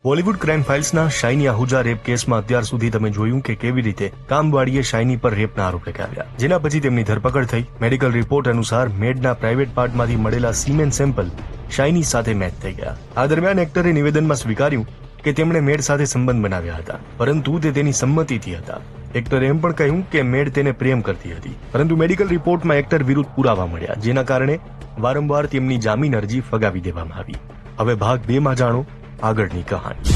Bollywood crime ફાઇલ્સના Shiney Ahuja rape કેસમાં અત્યાર સુધી તમે જોયું કે કેવી રીતે કામવાળીએ શાઇની પર રેપના આરોપ લગાવ્યા, જેના પછી તેમની ધરપકડ થઈ. મેડિકલ રિપોર્ટ અનુસાર મેડના પ્રાઇવેટ પાર્ટમાંથી મળેલા સીમેન સેમ્પલ શાઇની સાથે મેચ થઈ ગયા. આ દરમિયાન એક્ટરે નિવેદનમાં સ્વીકાર્યું કે તેમણે મેડ સાથે સંબંધ બનાવ્યા હતા, પરંતુ તે તેની સંમતિથી હતા. એક્ટરે એમ પણ કહ્યું કે મેડ તેને પ્રેમ કરતી હતી, પરંતુ મેડિકલ રિપોર્ટમાં એક્ટર વિરુદ્ધ પુરાવા મળ્યા, જેના કારણે વારંવાર તેમની જામીન અરજી ફગાવી દેવામાં આવી. હવે ભાગ 2 માં જાણો આગળની કહાની.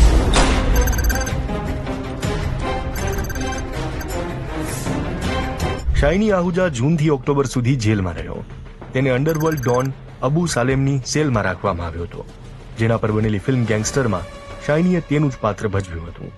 શાઇની આહુજા જૂનથી ઓક્ટોબર સુધી જેલમાં રહ્યો. તેને અંડરવર્લ્ડ ડોન અબુ સાલેમની સેલમાં રાખવામાં આવ્યો હતો, જેના પર બનેલી ફિલ્મ ગેંગસ્ટરમાં શાઇનીએ તેનું જ પાત્ર ભજવ્યું હતું.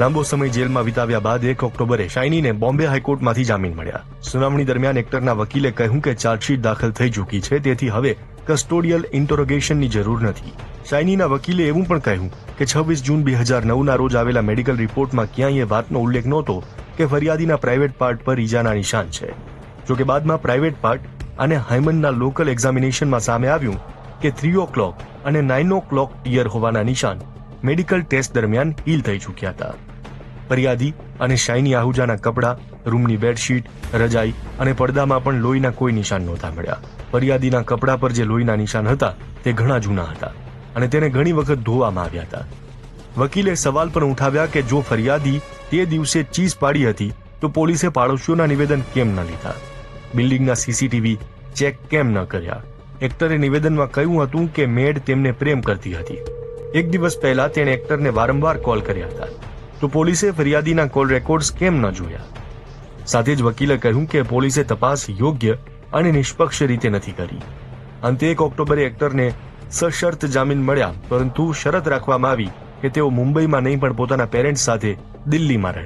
લાંબો સમય જેલમાં વિતાવ્યા બાદ 1 ઓક્ટોબરે શાઇનીને બોમ્બે હાઈકોર્ટમાંથી જામીન મળ્યા. સુનાવણી દરમિયાન એક્ટરના વકીલે કહ્યું કે ચાર્જશીટ દાખલ થઈ ચૂકી છે, તેથી હવે કસ્ટોડિયલ ઇન્ટરોગેશનની જરૂર નથી. શાઇનીના વકીલે એવું પણ કહ્યું કે 26 જૂન 2009ના રોજ આવેલા મેડિકલ રિપોર્ટમાં ક્યાંય એ વાતનો ઉલ્લેખ નહોતો કે ફરિયાદીના પ્રાઇવેટ પાર્ટ પર ઈજાના નિશાન છે. જોકે બાદમાં પ્રાઇવેટ પાર્ટ અને હાયમનના લોકલ એક્ઝામિનેશનમાં સામે આવ્યું કે 3 o'clock અને 9 o'clock ટીયર હોવાના નિશાન મેડિકલ ટેસ્ટ દરમિયાન હીલ થઈ ચૂક્યા હતા. ફરિયાદી અને શાઇની આહુજાના કપડાં, રૂમની બેડશીટ, રજાઈ અને પડદામાં પણ લોહીના કોઈ નિશાન નહોતા મળ્યા. ફરિયાદીના કપડા પર જે લોહીના નિશાન હતા તે ઘણા જૂના હતા અને તેને ઘણી વખત ધોવામાં આવ્યા હતા. વકીલે સવાલ પણ ઉઠાવ્યા કે જો ફરિયાદી તે દિવસે ચીઝ પાડી હતી તો પોલીસે પાડોશીઓના નિવેદન કેમ ન લીધા, બિલ્ડિંગના સીસીટીવી ચેક કેમ ન કર્યા. એક્ટરે નિવેદનમાં કહ્યું હતું કે મેડ તેમને પ્રેમ કરતી હતી. 1 દિવસ પહેલા તેણે એક્ટરને વારંવાર કોલ કર્યા હતા, તો પોલીસે ફરિયાદીના કોલ રેકોર્ડ્સ કેમ ન જોયા. સાથે જ વકીલે કહ્યું કે પોલીસે તપાસ યોગ્ય અને નિષ્પક્ષ રીતે નથી કરી. અંતે 1 ઓક્ટોબરે એક્ટરને સશર્ત જામીન મળ્યા, પરંતુ શરત રાખવામાં આવી કે તેઓ મુંબઈમાં નહીં પણ પોતાના પેરેન્ટ્સ સાથે દિલ્હીમાં રહે.